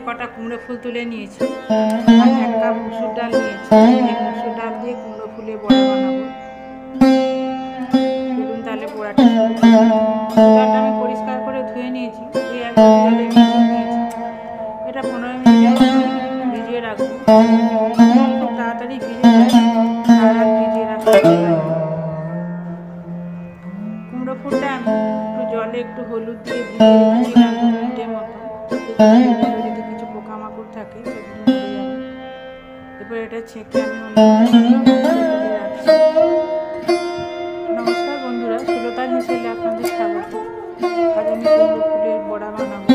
কটা কুমড়ো ফুল তুলে নিয়েছি আর 1 কাপ মুসুর ডাল নিয়েছি। এই মুসুর ডাল দিয়ে কুমড়ো ফুলের বড়া বানাবো। চলুন তাহলে বড়াটা শুরু করি। মুসুর ডালটা আমি পরিষ্কার করে ধুয়ে নিয়েছি, ধুয়ে এক বাটি জলে ভিজিয়ে নিয়েছি। এটা 15 মিনিট ভিজিয়ে রাখবো। খুব তাড়াতাড়ি ভিজে যায়, সারা রাত ভিজিয়ে রাখতে পারি। কুমড়ো ফুলটা আমি একটু জলে একটু হলুদ দিয়ে ভিজিয়ে রেখেছিলাম 2 মিনিটের মতো, যদি কিছু পোকামাকড় থাকে সেগুলো মরে যাবে। এবার এটা ছেঁকে আমি রাখছি। নমস্কার বন্ধুরা, সুলতার হেসেলে আপনাদের স্বাগত। আজ আমি কুমড়ো ফুলের বড়া বানাবো।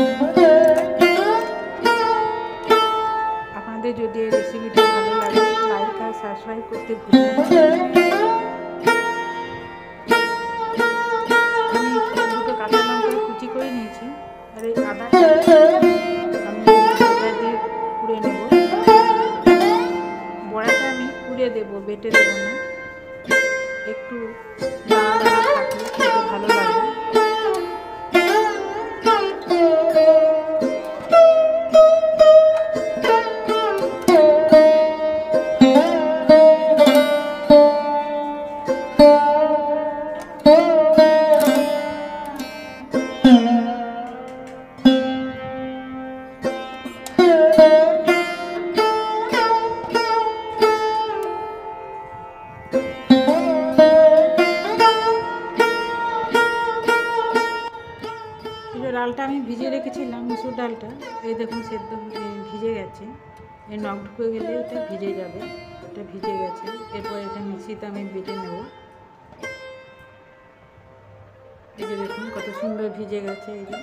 আপনাদের যদি এই রেসিপিটা ভালো লাগে লাইক আর সাবস্ক্রাইব করতে ভুলবেন না। আমি 2টো কাঁচা লঙ্কা কুচি করে নিয়েছি আর এই আদাটা আমি দিয়ে কুড়ে নেব। বড়াটা আমি কুড়ে দেবো, বেটে দেবো না, একটু দানা দানা থাকলে খেতে ভালো লাগবে। ডালটা আমি ভিজিয়ে রেখেছিলাম, মুসুর ডালটা এই দেখুন সেদ্ধ ভিজে গেছে। এই নখ ঢুকে গেলে এটা ভিজে যাবে, এটা ভিজে গেছে। এরপর এটা মিক্সিতে আমি বেটে নেব। এই যে দেখুন কত সুন্দর ভিজে গেছে। এই যে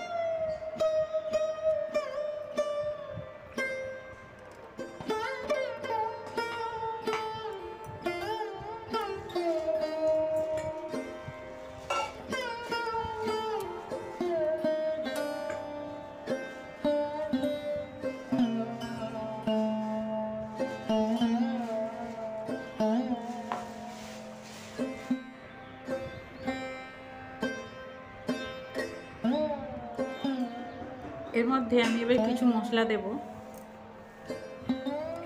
এর মধ্যে আমি এবার কিছু মশলা দেব।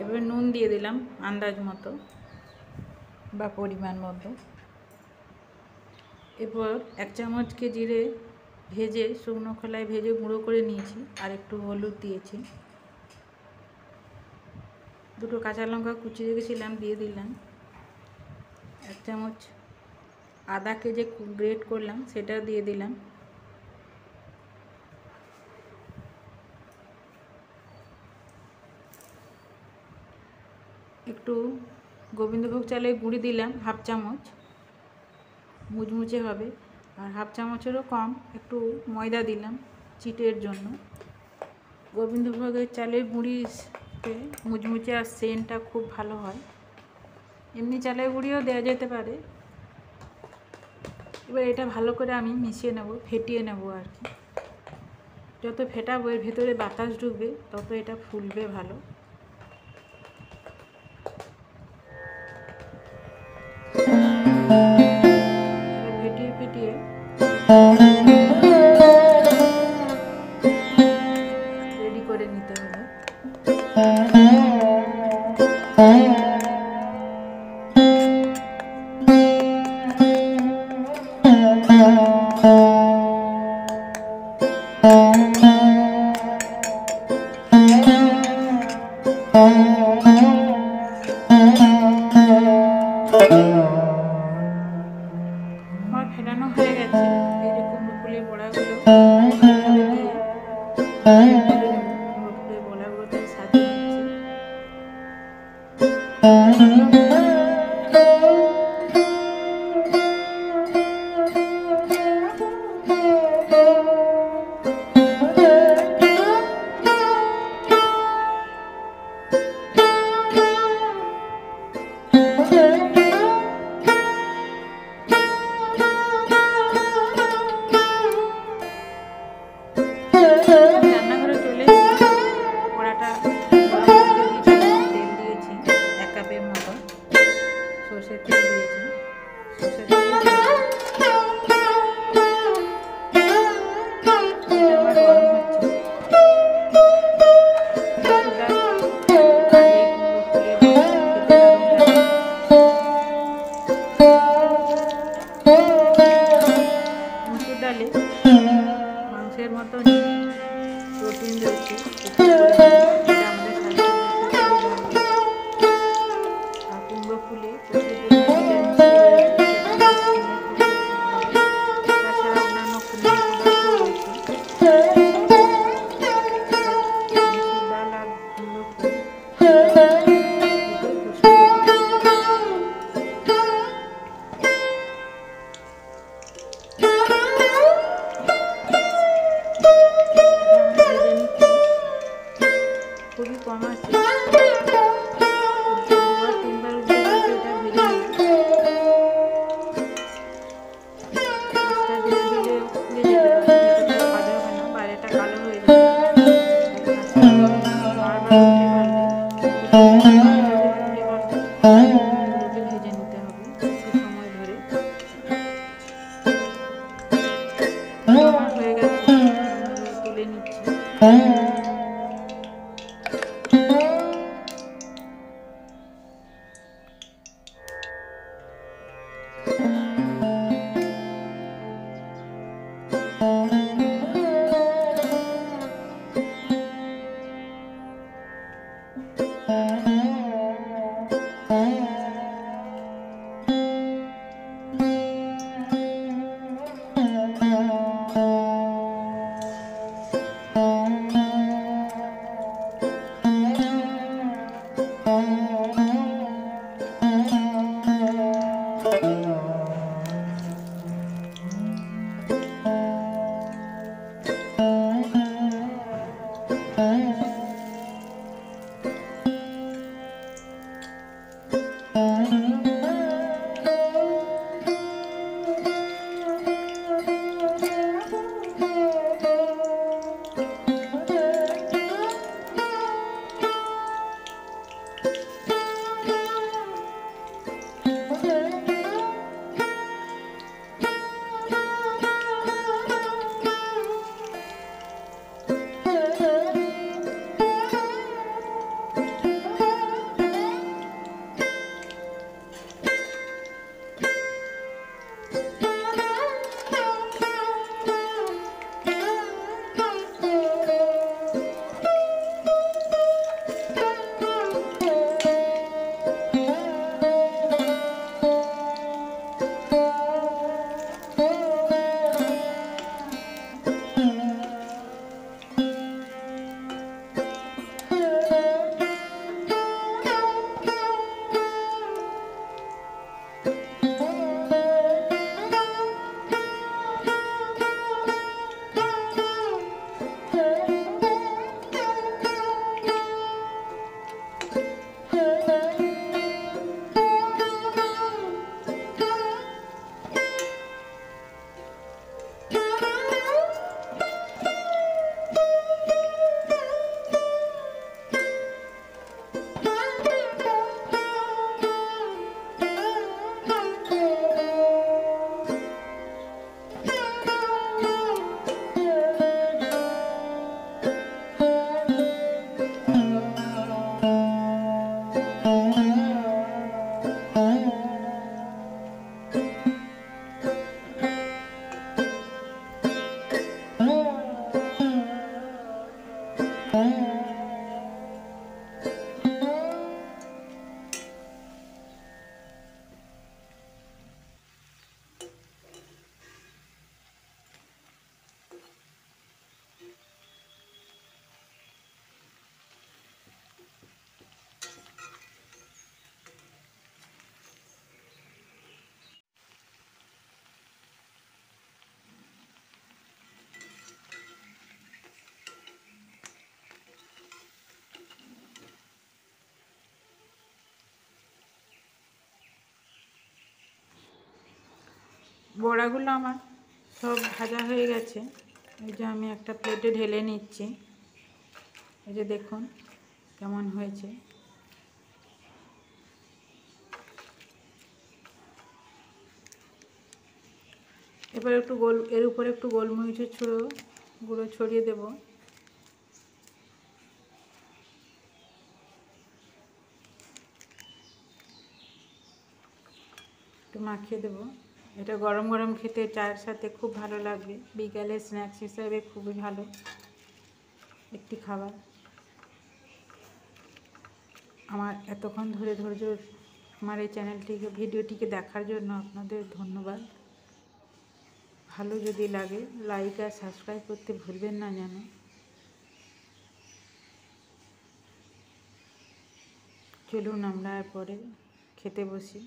এবার নুন দিয়ে দিলাম আন্দাজ মতো বা পরিমাণ মতো। এরপর 1 চামচকে জিরে ভেজে শুকনো খোলায় ভেজে গুঁড়ো করে নিয়েছি আর একটু হলুদ দিয়েছি। 2টো কাঁচা লঙ্কা কুচি রেখেছিলাম দিয়ে দিলাম। 1 চামচ আদাকে যে গ্রেট করলাম সেটা দিয়ে দিলাম। একটু গোবিন্দভোগ চালের গুঁড়ি দিলাম 1/2 চামচ, মুচমুচে হবে। আর 1/2 চামচেরও কম একটু ময়দা দিলাম চিটের জন্য। গোবিন্দভোগের চালের গুঁড়িতে মুচমুচে আর সেন্টটা খুব ভালো হয়। এমনি চালের গুঁড়িও দেওয়া যেতে পারে। এবার এটা ভালো করে আমি মিশিয়ে নেব, ফেটিয়ে নেব আর কি। যত ফেটাবো এর ভেতরে বাতাস ঢুকবে তত এটা ফুলবে ভালো। ফেটিয়ে ফেটিয়ে রেডি করে নিতে হবে। আমার ফেটানো হয়ে গেছে। এই যে কুমড়ো ফুলের বড়াগুলো দিয়ে কুমড়ো ফুলের বড়াগুলোতে সাজিয়ে নিচ্ছি। রান্নাঘরে চলে বড়াটা তেল দিয়েছি 1 কাপের মতো, সর্ষের তেল দিয়েছি। সর্ষের তেল আমার গরম হচ্ছে। কুমড়ো ফুলে প্রচুর পরিমাণে ভিটামিন সি রয়েছে, যেটা আমার স্কিনের পক্ষে খুব ভালো। তাছাড়া অন্যান্য খনিজ পদার্থ রয়েছে। মসুর ডাল আর কুমড়ো ফুল দুটোই পুষ্টিকর। এটা আমি ভেজে নিচ্ছি, খুবই কম আছে, 2-3 বার উল্টে পাল্টে এটা ভেজে নেব। আঁচটা ধীরে ধীরে ফুলে যেতে পারে, ভেতরটা ভাজা হবে না, বাইরেটা কালো হয়ে যাবে। আঁচটা বারবার উল্টে পাল্টে 2-3 বার ধরে উল্টে পাল্টে এগুলোকে ভেজে নিতে হবে একটু সময় ধরে। আমার হয়ে গেছে, আমি তুলে নিচ্ছি। বড়াগুলো আমার সব ভাজা হয়ে গেছে। এই যে আমি একটা প্লেটে ঢেলে নিচ্ছি। এই যে দেখুন কেমন হয়েছে। এবার একটু এর উপরে একটু গোলমরিচের গুঁড়ো ছড়িয়ে দেব। একটু মাখিয়ে দেবো। এটা গরম গরম খেতে চায়ের সাথে খুব ভালো লাগবে। বিকালে স্ন্যাক্স হিসাবে খুবই ভালো একটি খাবার। আমার এতক্ষণ ধরে ধৈর্য আমার এই চ্যানেলটিকে ভিডিওটিকে দেখার জন্য আপনাদের ধন্যবাদ। ভালো যদি লাগে লাইক আর সাবস্ক্রাইব করতে ভুলবেন না যেন। চলুন আমরা এরপরে খেতে বসি।